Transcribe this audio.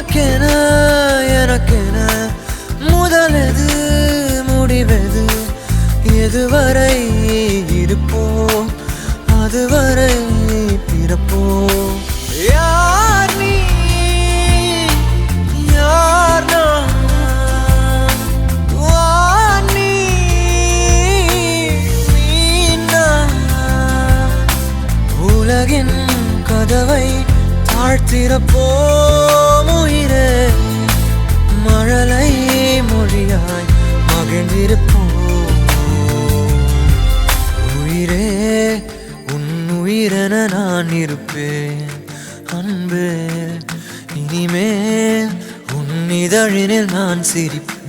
உனக்கென எனக்கென முதலெது முடிவெது எதுவரை இருப்போம் அதுவரை பிறப்போம் யார் நீ யார் நான் வானி நீ உலகின் கதவை தாழ்த்திறப்போம் உயிரே மழலை மொழியாய் மகிழ்ந்திருப்போம் உயிரே உன் உயிரென நான் இருப்பேன் அன்பே இனிமேல் உன் இதழினில் நான் சிரிப்பேன்